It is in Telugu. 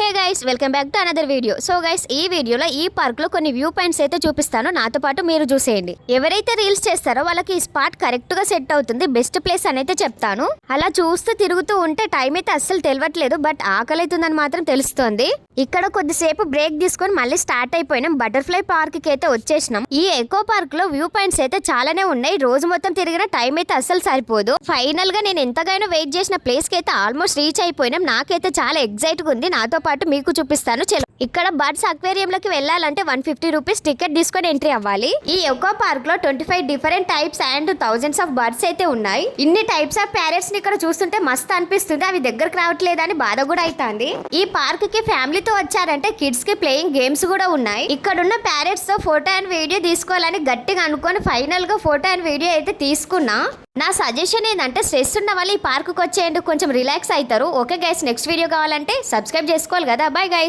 Hey guys, welcome back to another video. So guys, ఈ వీడియోలో ఈ పార్క్ లో కొన్ని వ్యూ పాయింట్స్ అయితే చూపిస్తాను. నాతో పాటు మీరు చూసేయండి. ఎవరైతే రీల్స్ చేస్తారో వాళ్ళకి ఈ స్పాట్ కరెక్ట్ గా సెట్ అవుతుంది. బెస్ట్ ప్లేస్ అని అయితే చెప్తాను. అలా చూస్తూ తిరుగుతూ ఉంటే టైం అయితే అస్సలు తెలియట్లేదు, బట్ ఆకలి అవుతుందని మాత్రం తెలుస్తోంది. ఇక్కడ కొద్దిసేపు బ్రేక్ తీసుకొని మళ్ళీ స్టార్ట్ అయిపోయినాం. బటర్ఫ్లై పార్క్ కి అయితే వచ్చేసినాం. ఈ ఎకో పార్క్ లో వ్యూ పాయింట్స్ అయితే చాలానే ఉన్నాయి. రోజు మొత్తం తిరిగిన టైం అయితే అస్సలు సరిపోదు. ఫైనల్ గా నేను ఎంతగానో వెయిట్ చేసిన ప్లేస్ కి అయితే ఆల్మోస్ట్ రీచ్ అయిపోయినాం. నాకైతే చాలా ఎగ్జైట్ గా ఉంది. నాతో పాటు మీకు చూపిస్తాను. ఇక్కడ బర్డ్స్ అక్వేరియం లోకి వెళ్ళాలంటే 150 రూపీస్ టికెట్ తీసుకొని ఎంట్రీ అవ్వాలి. ఈ ఎకో పార్క్ లో 25 different types and thousands of birds అయితే ఉన్నాయి. ఇన్ని టైప్స్ ఆఫ్ ప్యారెట్స్ ని ఇక్కడ చూస్తుంటే మస్తు అనిపిస్తుంది. అవి దగ్గరకు రావట్లేదని బాధ కూడా అవుతుంది. ఈ పార్క్ కి ఫ్యామిలీతో వచ్చారంటే కిడ్స్ కి ప్లేయింగ్ గేమ్స్ కూడా ఉన్నాయి. ఇక్కడున్న ప్యారెట్స్ తో ఫోటో అండ్ వీడియో తీసుకోవాలని గట్టిగా అనుకొని ఫైనల్ గా ఫోటో అండ్ వీడియో అయితే తీసుకున్నా. నా సజెషన్ ఏంటంటే స్ట్రెస్ ఉన్న వాళ్ళు ఈ పార్క్ కి వచ్చేయండి, కొంచెం రిలాక్స్ అవుతారు. ఓకే గైస్, నెక్స్ట్ వీడియో కావాలంటే సబ్స్క్రైబ్ చేసుకోవాలి కదా. Bye guys.